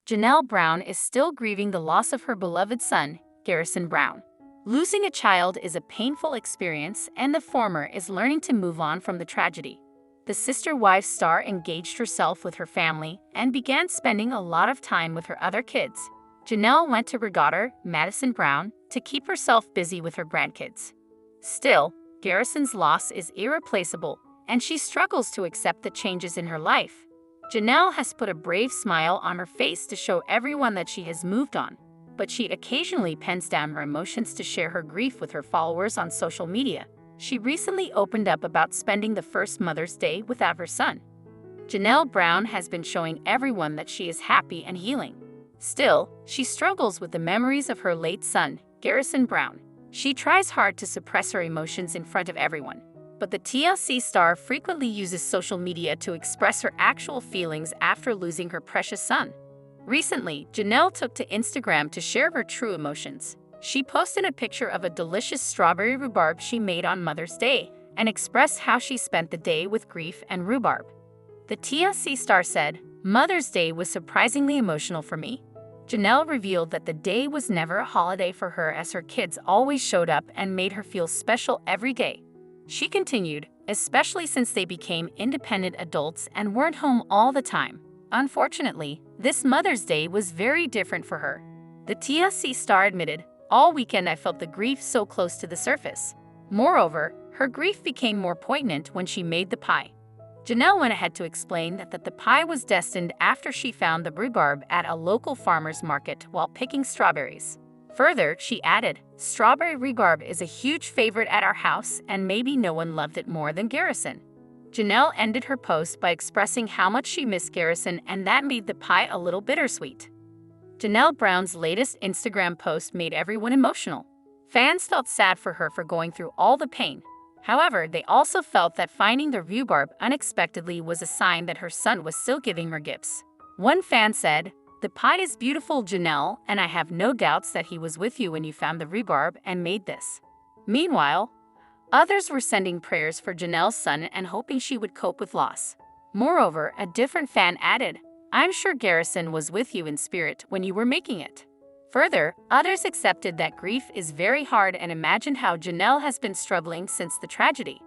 Janelle Brown is still grieving the loss of her beloved son, Garrison Brown. Losing a child is a painful experience, and the former is learning to move on from the tragedy. The Sister Wives star engaged herself with her family and began spending a lot of time with her other kids. Janelle went to her daughter, Madison Brown, to keep herself busy with her grandkids. Still, Garrison's loss is irreplaceable, and she struggles to accept the changes in her life. Janelle has put a brave smile on her face to show everyone that she has moved on, but she occasionally pens down her emotions to share her grief with her followers on social media. She recently opened up about spending the first Mother's Day without her son. Janelle Brown has been showing everyone that she is happy and healing. Still, she struggles with the memories of her late son, Garrison Brown. She tries hard to suppress her emotions in front of everyone. But the TLC star frequently uses social media to express her actual feelings after losing her precious son. Recently, Janelle took to Instagram to share her true emotions. She posted a picture of a delicious strawberry rhubarb she made on Mother's Day and expressed how she spent the day with grief and rhubarb. The TLC star said, "Mother's Day was surprisingly emotional for me." Janelle revealed that the day was never a holiday for her as her kids always showed up and made her feel special every day. She continued, "Especially since they became independent adults and weren't home all the time. Unfortunately, this Mother's Day was very different for her." The TLC star admitted, "All weekend I felt the grief so close to the surface. Moreover, her grief became more poignant when she made the pie." Janelle went ahead to explain that the pie was destined after she found the rhubarb at a local farmer's market while picking strawberries. Further, she added, "Strawberry rhubarb is a huge favorite at our house, and maybe no one loved it more than Garrison." Janelle ended her post by expressing how much she missed Garrison, and that made the pie a little bittersweet. Janelle Brown's latest Instagram post made everyone emotional. Fans felt sad for her for going through all the pain. However, they also felt that finding the rhubarb unexpectedly was a sign that her son was still giving her gifts. One fan said, "The pie is beautiful, Janelle, and I have no doubts that he was with you when you found the rhubarb and made this." Meanwhile, others were sending prayers for Janelle's son and hoping she would cope with loss. Moreover, a different fan added, "I'm sure Garrison was with you in spirit when you were making it." Further, others accepted that grief is very hard and imagined how Janelle has been struggling since the tragedy.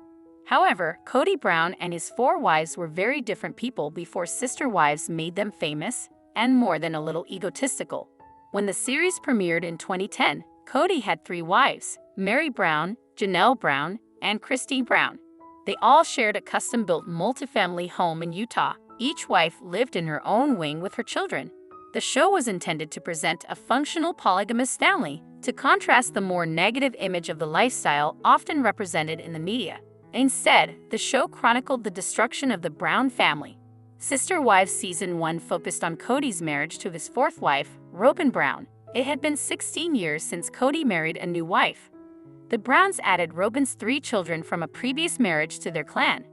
However, Kody Brown and his 4 wives were very different people before Sister Wives made them famous and more than a little egotistical. When the series premiered in 2010, Kody had 3 wives, Mary Brown, Janelle Brown, and Christine Brown. They all shared a custom-built multifamily home in Utah. Each wife lived in her own wing with her children. The show was intended to present a functional polygamous family, to contrast the more negative image of the lifestyle often represented in the media. Instead, the show chronicled the destruction of the Brown family. Sister Wives Season 1 focused on Kody's marriage to his 4th wife, Robyn Brown. It had been 16 years since Kody married a new wife. The Browns added Robyn's 3 children from a previous marriage to their clan.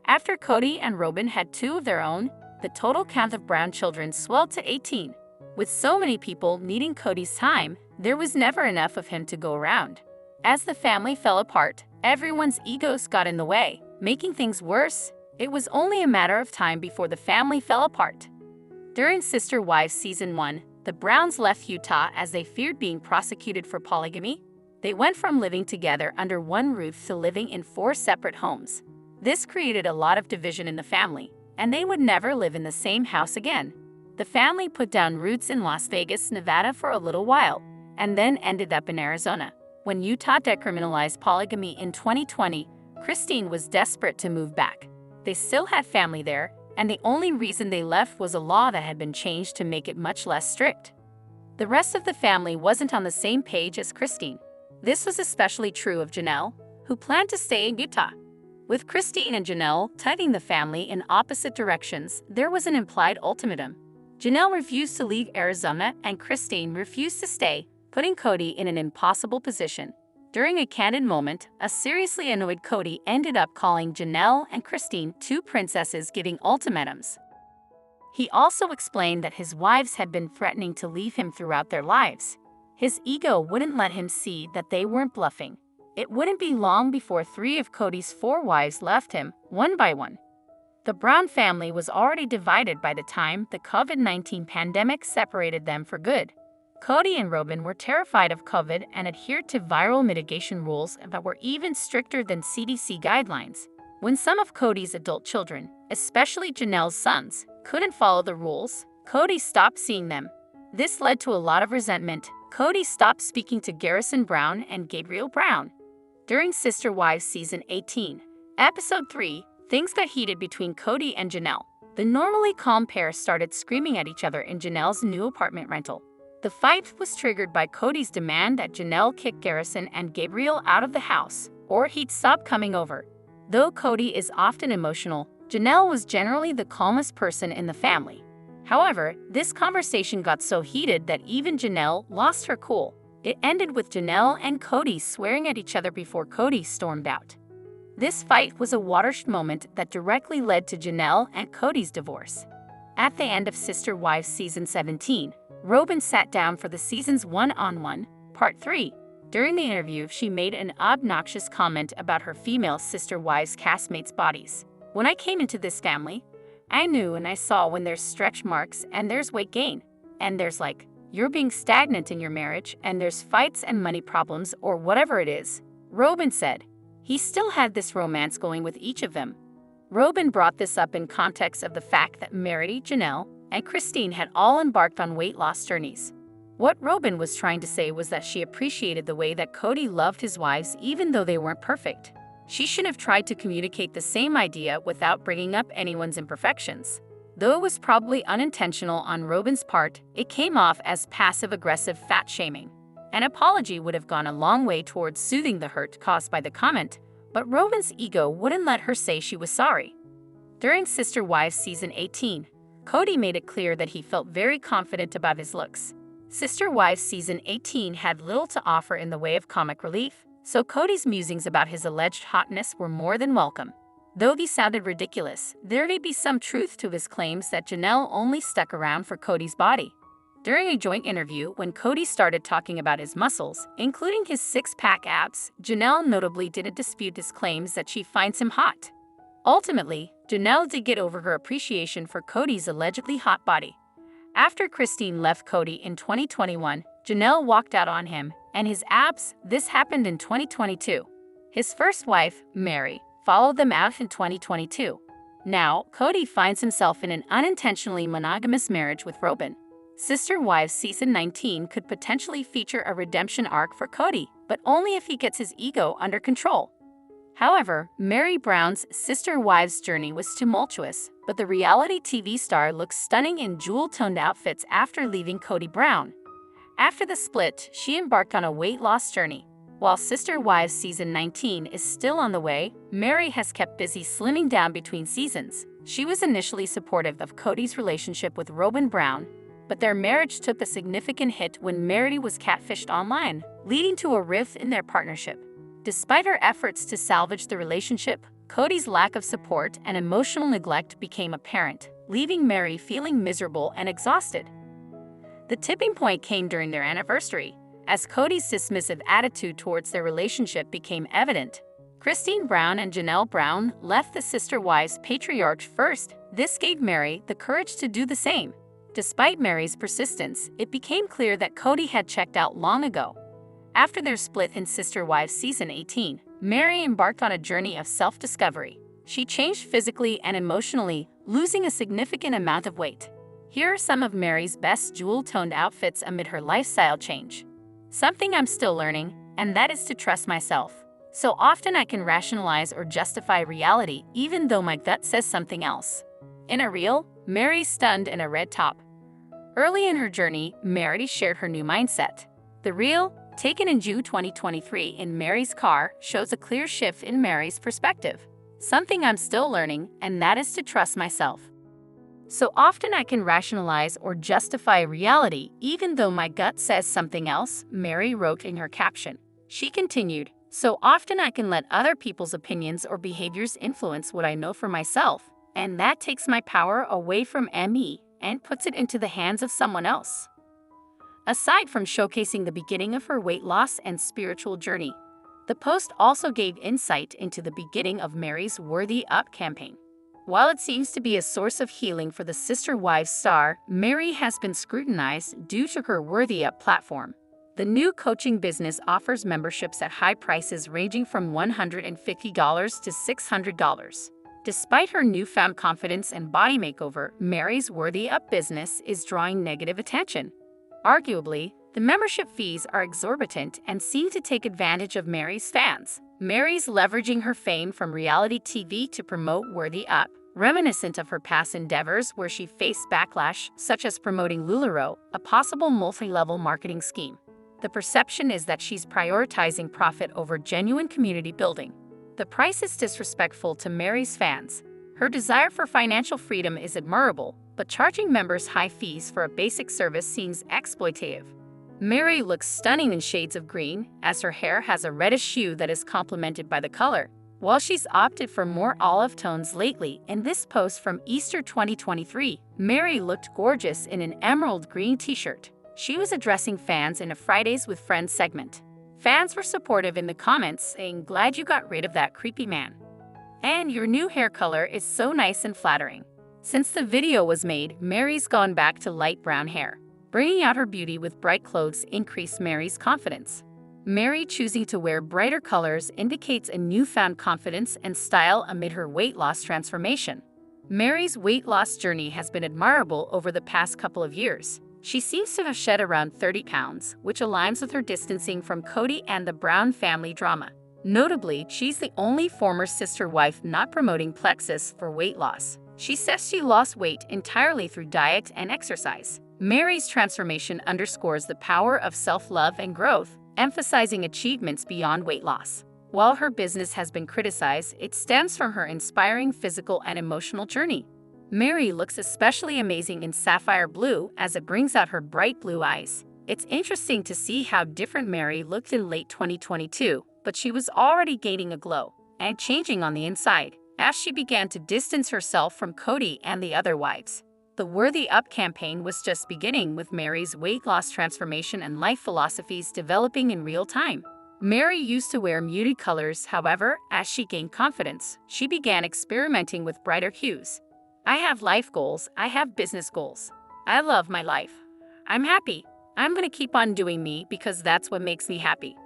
After Kody and Robyn had 2 of their own, the total count of Brown children swelled to 18. With so many people needing Kody's time, there was never enough of him to go around. As the family fell apart, everyone's egos got in the way, making things worse. It was only a matter of time before the family fell apart. During Sister Wives Season 1, the Browns left Utah as they feared being prosecuted for polygamy. They went from living together under one roof to living in 4 separate homes. This created a lot of division in the family, and they would never live in the same house again. The family put down roots in Las Vegas, Nevada for a little while, and then ended up in Arizona. When Utah decriminalized polygamy in 2020, Christine was desperate to move back. They still had family there, and the only reason they left was a law that had been changed to make it much less strict. The rest of the family wasn't on the same page as Christine. This was especially true of Janelle, who planned to stay in Utah. With Christine and Janelle tugging the family in opposite directions, there was an implied ultimatum. Janelle refused to leave Arizona and Christine refused to stay, putting Kody in an impossible position. During a candid moment, a seriously annoyed Kody ended up calling Janelle and Christine 2 princesses, giving ultimatums. He also explained that his wives had been threatening to leave him throughout their lives. His ego wouldn't let him see that they weren't bluffing. It wouldn't be long before 3 of Kody's 4 wives left him, one by one. The Brown family was already divided by the time the COVID-19 pandemic separated them for good. Kody and Robyn were terrified of COVID and adhered to viral mitigation rules that were even stricter than CDC guidelines. When some of Kody's adult children, especially Janelle's sons, couldn't follow the rules, Kody stopped seeing them. This led to a lot of resentment. Kody stopped speaking to Garrison Brown and Gabriel Brown. During Sister Wives Season 18, Episode 3, things got heated between Kody and Janelle. The normally calm pair started screaming at each other in Janelle's new apartment rental. The fight was triggered by Kody's demand that Janelle kick Garrison and Gabriel out of the house, or he'd stop coming over. Though Kody is often emotional, Janelle was generally the calmest person in the family. However, this conversation got so heated that even Janelle lost her cool. It ended with Janelle and Kody swearing at each other before Kody stormed out. This fight was a watershed moment that directly led to Janelle and Kody's divorce. At the end of Sister Wives Season 17, Robyn sat down for the season's one-on-one, Part 3. During the interview, she made an obnoxious comment about her female Sister Wives castmates' bodies. When I came into this family, I knew and I saw when there's stretch marks and there's weight gain. And there's like, you're being stagnant in your marriage and there's fights and money problems or whatever it is. Robyn said. He still had this romance going with each of them. Robyn brought this up in context of the fact that Mary, Janelle, and Christine had all embarked on weight loss journeys. What Robyn was trying to say was that she appreciated the way that Kody loved his wives even though they weren't perfect. She should have tried to communicate the same idea without bringing up anyone's imperfections. Though it was probably unintentional on Robyn's part, it came off as passive-aggressive fat-shaming. An apology would have gone a long way towards soothing the hurt caused by the comment, but Robyn's ego wouldn't let her say she was sorry. During Sister Wives Season 18, Kody made it clear that he felt very confident about his looks. Sister Wives Season 18 had little to offer in the way of comic relief, so Kody's musings about his alleged hotness were more than welcome. Though these sounded ridiculous, there may be some truth to his claims that Janelle only stuck around for Kody's body. During a joint interview, when Kody started talking about his muscles, including his six-pack abs, Janelle notably didn't dispute his claims that she finds him hot. Ultimately, Janelle did get over her appreciation for Kody's allegedly hot body. After Christine left Kody in 2021, Janelle walked out on him and his abs. This happened in 2022. His first wife, Mary, followed them out in 2022. Now, Kody finds himself in an unintentionally monogamous marriage with Robyn. Sister Wives Season 19 could potentially feature a redemption arc for Kody, but only if he gets his ego under control. However, Mary Brown's Sister Wives journey was tumultuous, but the reality TV star looks stunning in jewel-toned outfits after leaving Kody Brown. After the split, she embarked on a weight loss journey. While Sister Wives Season 19 is still on the way, Mary has kept busy slimming down between seasons. She was initially supportive of Kody's relationship with Robyn Brown, but their marriage took a significant hit when Mary was catfished online, leading to a rift in their partnership. Despite her efforts to salvage the relationship, Kody's lack of support and emotional neglect became apparent, leaving Mary feeling miserable and exhausted. The tipping point came during their anniversary, as Kody's dismissive attitude towards their relationship became evident. Christine Brown and Janelle Brown left the Sister Wives patriarch first. This gave Mary the courage to do the same. Despite Mary's persistence, it became clear that Kody had checked out long ago. After their split in Sister Wives Season 18, Mary embarked on a journey of self-discovery. She changed physically and emotionally, losing a significant amount of weight. Here are some of Mary's best jewel-toned outfits amid her lifestyle change. Something I'm still learning, and that is to trust myself. So often I can rationalize or justify reality even though my gut says something else. In a reel, Mary stunned in a red top. Early in her journey, Mary shared her new mindset. The reel, taken in June 2023 in Mary's car, shows a clear shift in Mary's perspective. Something I'm still learning, and that is to trust myself. So often I can rationalize or justify reality even though my gut says something else, Mary wrote in her caption. She continued, so often I can let other people's opinions or behaviors influence what I know for myself, and that takes my power away from me and puts it into the hands of someone else. Aside from showcasing the beginning of her weight loss and spiritual journey, the post also gave insight into the beginning of Mary's Worthy Up campaign. While it seems to be a source of healing for the Sister Wives star, Mary has been scrutinized due to her Worthy Up platform. The new coaching business offers memberships at high prices ranging from $150 to $600. Despite her newfound confidence and body makeover, Mary's Worthy Up business is drawing negative attention. Arguably, the membership fees are exorbitant and seem to take advantage of Mary's fans. Mary's leveraging her fame from reality TV to promote Worthy Up, reminiscent of her past endeavors where she faced backlash, such as promoting LuLaRoe, a possible multi-level marketing scheme. The perception is that she's prioritizing profit over genuine community building. The price is disrespectful to Mary's fans. Her desire for financial freedom is admirable, but charging members high fees for a basic service seems exploitative. Mary looks stunning in shades of green, as her hair has a reddish hue that is complemented by the color. While she's opted for more olive tones lately, in this post from Easter 2023, Mary looked gorgeous in an emerald green t-shirt. She was addressing fans in a Fridays with Friends segment. Fans were supportive in the comments, saying, "Glad you got rid of that creepy man. And your new hair color is so nice and flattering." Since the video was made, Mary's gone back to light brown hair. Bringing out her beauty with bright clothes increased Mary's confidence. Mary choosing to wear brighter colors indicates a newfound confidence and style amid her weight loss transformation. Mary's weight loss journey has been admirable over the past couple of years. She seems to have shed around 30 pounds, which aligns with her distancing from Kody and the Brown family drama. Notably, she's the only former sister wife not promoting plexus for weight loss. She says she lost weight entirely through diet and exercise. Mary's transformation underscores the power of self-love and growth, emphasizing achievements beyond weight loss. While her business has been criticized, it stems from her inspiring physical and emotional journey. Mary looks especially amazing in sapphire blue as it brings out her bright blue eyes. It's interesting to see how different Mary looked in late 2022, but she was already gaining a glow and changing on the inside as she began to distance herself from Kody and the other wives. The Worthy Up campaign was just beginning, with Mary's weight loss transformation and life philosophies developing in real time. Mary used to wear muted colors, however, as she gained confidence, she began experimenting with brighter hues. "I have life goals, I have business goals. I love my life. I'm happy. I'm gonna keep on doing me because that's what makes me happy.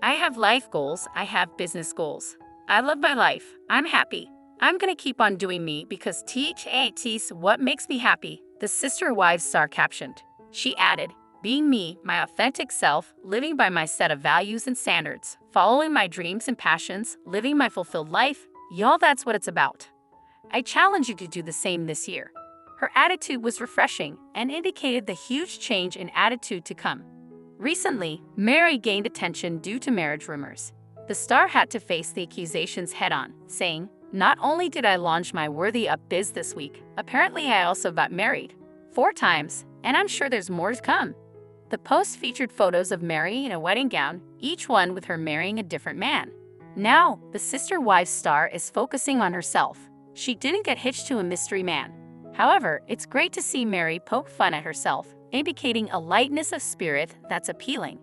I have life goals, I have business goals. I love my life. I'm happy. I'm gonna keep on doing me because THAT's what makes me happy," the Sister Wives star captioned. She added, "Being me, my authentic self, living by my set of values and standards, following my dreams and passions, living my fulfilled life, y'all, that's what it's about. I challenge you to do the same this year." Her attitude was refreshing and indicated the huge change in attitude to come. Recently, Mary gained attention due to marriage rumors. The star had to face the accusations head-on, saying, "Not only did I launch my Worthy Up biz this week, apparently I also got married 4 times, and I'm sure there's more to come." The post featured photos of Mary in a wedding gown, each one with her marrying a different man. Now, the Sister Wives star is focusing on herself. She didn't get hitched to a mystery man. However, it's great to see Mary poke fun at herself, indicating a lightness of spirit that's appealing.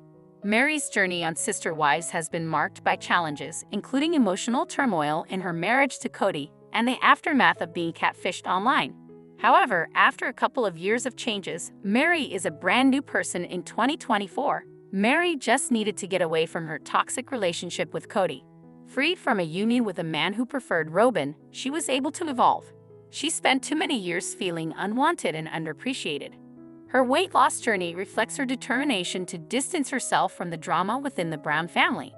Mary's journey on Sister Wives has been marked by challenges, including emotional turmoil in her marriage to Kody and the aftermath of being catfished online. However, after a couple of years of changes, Mary is a brand new person in 2024. Mary just needed to get away from her toxic relationship with Kody. Freed from a union with a man who preferred Robyn, she was able to evolve. She spent too many years feeling unwanted and underappreciated. Her weight loss journey reflects her determination to distance herself from the drama within the Brown family.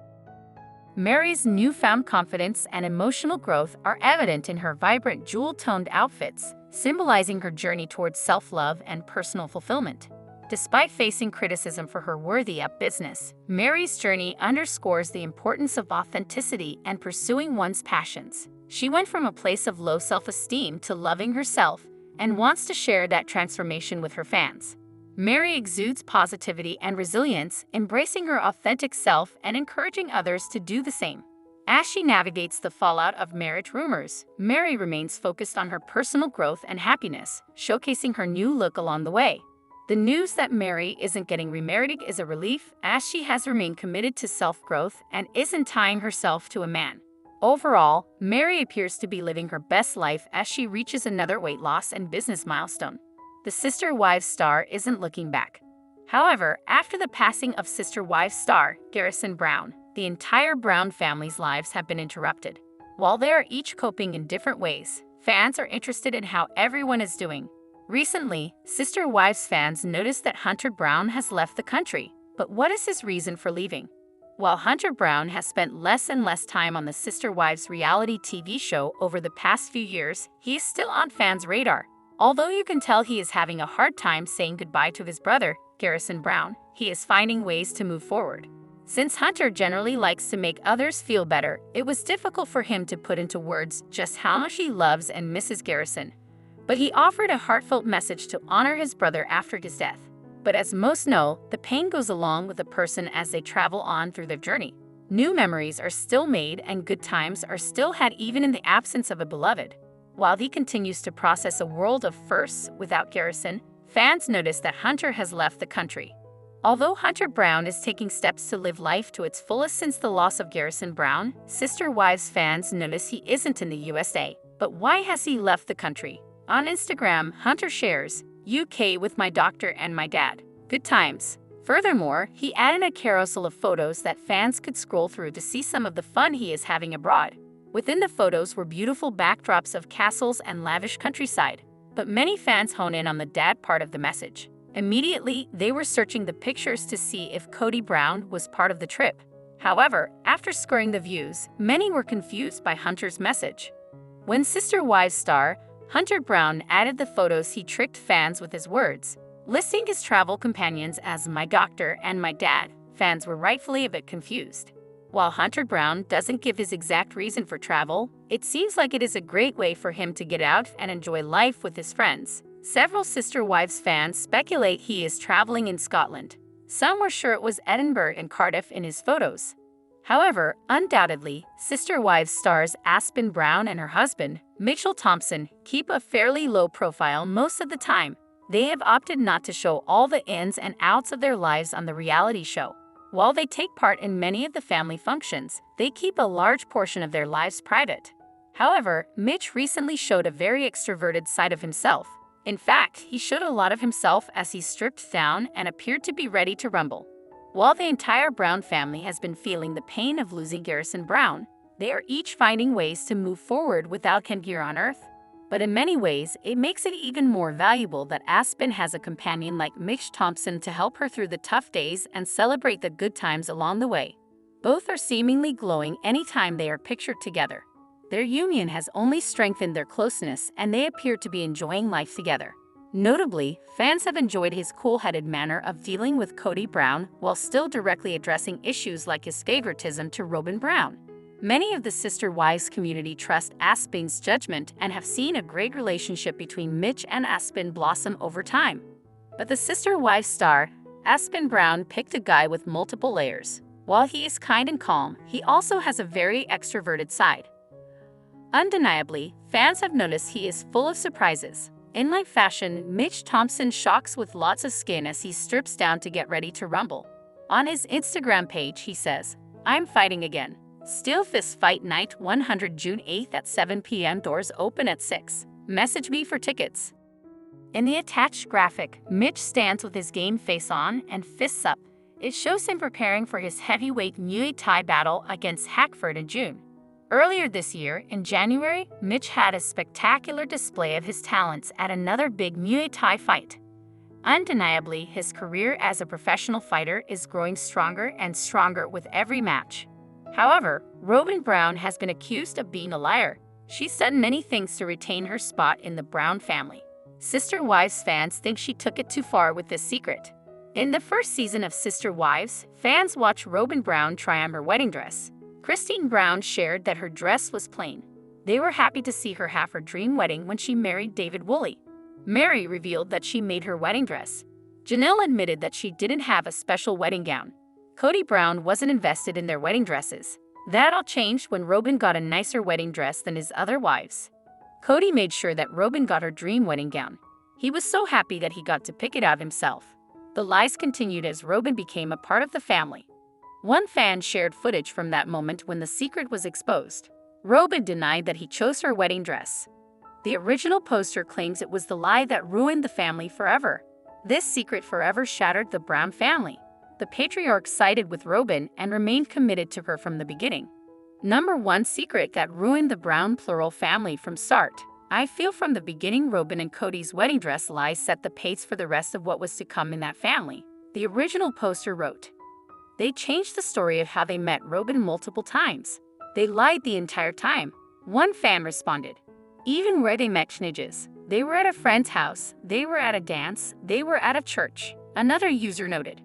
Mary's newfound confidence and emotional growth are evident in her vibrant jewel-toned outfits, symbolizing her journey towards self-love and personal fulfillment. Despite facing criticism for her Worthy Up business, Mary's journey underscores the importance of authenticity and pursuing one's passions. She went from a place of low self-esteem to loving herself and wants to share that transformation with her fans. Mary exudes positivity and resilience, embracing her authentic self and encouraging others to do the same. As she navigates the fallout of marriage rumors, Mary remains focused on her personal growth and happiness, showcasing her new look along the way. The news that Mary isn't getting remarried is a relief, as she has remained committed to self-growth and isn't tying herself to a man. Overall, Mary appears to be living her best life as she reaches another weight loss and business milestone. The Sister Wives star isn't looking back. However, after the passing of Sister Wives star Garrison Brown, the entire Brown family's lives have been interrupted. While they are each coping in different ways, fans are interested in how everyone is doing. Recently, Sister Wives fans noticed that Hunter Brown has left the country. But what is his reason for leaving? While Hunter Brown has spent less and less time on the Sister Wives reality TV show over the past few years, he is still on fans' radar. Although you can tell he is having a hard time saying goodbye to his brother, Garrison Brown, he is finding ways to move forward. Since Hunter generally likes to make others feel better, it was difficult for him to put into words just how much he loves and misses Garrison. But he offered a heartfelt message to honor his brother after his death. But as most know, the pain goes along with a person as they travel on through their journey. New memories are still made and good times are still had even in the absence of a beloved. While he continues to process a world of firsts without Garrison, fans notice that Hunter has left the country. Although Hunter Brown is taking steps to live life to its fullest since the loss of Garrison Brown, Sister Wives fans notice he isn't in the USA. But why has he left the country? On Instagram, Hunter shares, "UK with my doctor and my dad. Good times." Furthermore, he added a carousel of photos that fans could scroll through to see some of the fun he is having abroad. Within the photos were beautiful backdrops of castles and lavish countryside. But many fans hone in on the dad part of the message. Immediately, they were searching the pictures to see if KODY Brown was part of the trip. However, after scoring the views, many were confused by Hunter's message. When Sister Wives star Hunter Brown added the photos, he tricked fans with his words, listing his travel companions as "my doctor" and "my dad." Fans were rightfully a bit confused. While Hunter Brown doesn't give his exact reason for travel, it seems like it is a great way for him to get out and enjoy life with his friends. Several Sister Wives fans speculate he is traveling in Scotland. Some were sure it was Edinburgh and Cardiff in his photos. However, undoubtedly, Sister Wives stars Aspen Brown and her husband, Mitchell Thompson, keep a fairly low profile most of the time. They have opted not to show all the ins and outs of their lives on the reality show. While they take part in many of the family functions, they keep a large portion of their lives private. However, Mitch recently showed a very extroverted side of himself. In fact, he showed a lot of himself as he stripped down and appeared to be ready to rumble. While the entire Brown family has been feeling the pain of losing Garrison Brown, they are each finding ways to move forward without Ken here on Earth. But in many ways, it makes it even more valuable that Aspen has a companion like Mitch Thompson to help her through the tough days and celebrate the good times along the way. Both are seemingly glowing anytime they are pictured together. Their union has only strengthened their closeness, and they appear to be enjoying life together. Notably, fans have enjoyed his cool-headed manner of dealing with KODY Brown while still directly addressing issues like his favoritism to Robyn Brown. Many of the Sister Wives community trust Aspen's judgment and have seen a great relationship between Mitch and Aspen blossom over time. But the Sister Wives star, Aspen Brown, picked a guy with multiple layers. While he is kind and calm, he also has a very extroverted side. Undeniably, fans have noticed he is full of surprises. In like fashion, Mitch Thompson shocks with lots of skin as he strips down to get ready to rumble. On his Instagram page, he says, "I'm fighting again. Steel Fist Fight Night 100 June 8th at 7 p.m. Doors open at 6. Message me for tickets." In the attached graphic, Mitch stands with his game face on and fists up. It shows him preparing for his heavyweight Muay Thai battle against Hackford in June. Earlier this year, in January, Mitch had a spectacular display of his talents at another big Muay Thai fight. Undeniably, his career as a professional fighter is growing stronger and stronger with every match. However, Robyn Brown has been accused of being a liar. She's done many things to retain her spot in the Brown family. Sister Wives fans think she took it too far with this secret. In the first season of Sister Wives, fans watched Robyn Brown try on her wedding dress. Christine Brown shared that her dress was plain. They were happy to see her have her dream wedding when she married David Woolley. Mary revealed that she made her wedding dress. Janelle admitted that she didn't have a special wedding gown. KODY Brown wasn't invested in their wedding dresses. That all changed when Robyn got a nicer wedding dress than his other wives. KODY made sure that Robyn got her dream wedding gown. He was so happy that he got to pick it out himself. The lies continued as Robyn became a part of the family. One fan shared footage from that moment when the secret was exposed. Robyn denied that he chose her wedding dress. The original poster claims it was the lie that ruined the family forever. This secret forever shattered the Brown family. The patriarch sided with Robyn and remained committed to her from the beginning. Number 1 secret that ruined the Brown plural family from start. I feel from the beginning Robyn and KODY'S wedding dress lie set the pace for the rest of what was to come in that family. The original poster wrote, "They changed the story of how they met Robyn multiple times. They lied the entire time." One fan responded, "Even where they met teenagers, they were at a friend's house, they were at a dance, they were at a church." Another user noted,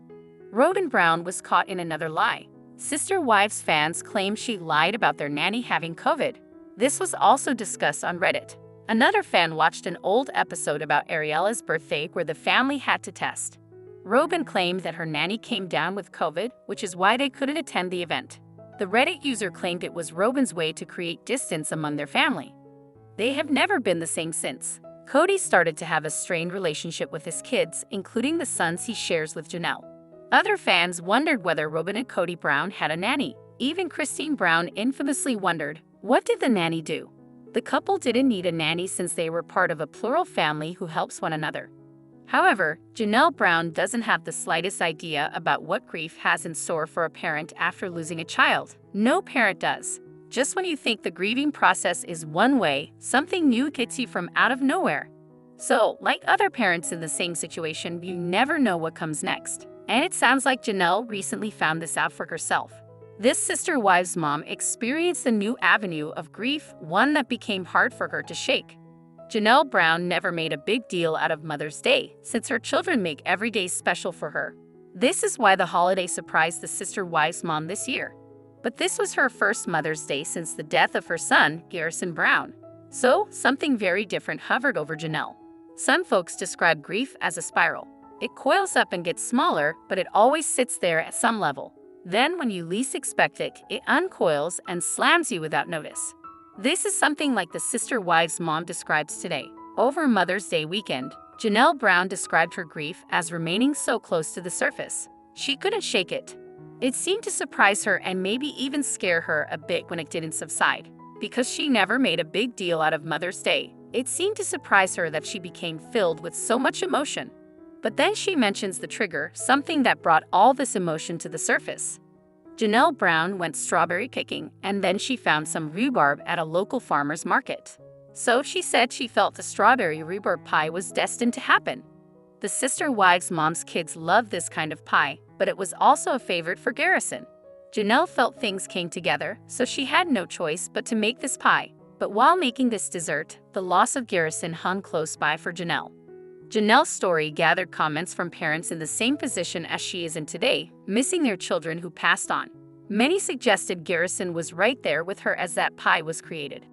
"Robyn Brown was caught in another lie. Sister Wives fans claim she lied about their nanny having COVID." This was also discussed on Reddit. Another fan watched an old episode about Ariela's birthday where the family had to test. Robyn claimed that her nanny came down with COVID, which is why they couldn't attend the event. The Reddit user claimed it was Robyn's way to create distance among their family. They have never been the same since. KODY started to have a strained relationship with his kids, including the sons he shares with Janelle. Other fans wondered whether Robyn and KODY Brown had a nanny. Even Christine Brown infamously wondered, what did the nanny do? The couple didn't need a nanny since they were part of a plural family who helps one another. However, Janelle Brown doesn't have the slightest idea about what grief has in store for a parent after losing a child. No parent does. Just when you think the grieving process is one way, something new hits you from out of nowhere. So, like other parents in the same situation, you never know what comes next. And it sounds like Janelle recently found this out for herself. This sister wives mom experienced a new avenue of grief, one that became hard for her to shake. Janelle Brown never made a big deal out of Mother's Day, since her children make every day special for her. This is why the holiday surprised the sister wives mom this year. But this was her first Mother's Day since the death of her son, Garrison Brown. So, something very different hovered over Janelle. Some folks describe grief as a spiral. It coils up and gets smaller, but it always sits there at some level. Then, when you least expect it, it uncoils and slams you without notice. This is something like the sister wives mom describes today. Over Mother's Day weekend, Janelle Brown described her grief as remaining so close to the surface. She couldn't shake it. It seemed to surprise her and maybe even scare her a bit when it didn't subside. Because she never made a big deal out of Mother's Day, it seemed to surprise her that she became filled with so much emotion. But then she mentions the trigger, something that brought all this emotion to the surface. Janelle Brown went strawberry picking, and then she found some rhubarb at a local farmer's market. So she said she felt the strawberry rhubarb pie was destined to happen. The sister wives mom's kids love this kind of pie, but it was also a favorite for Garrison. Janelle felt things came together, so she had no choice but to make this pie. But while making this dessert, the loss of Garrison hung close by for Janelle. Janelle's story gathered comments from parents in the same position as she is in today, missing their children who passed on. Many suggested Garrison was right there with her as that pie was created.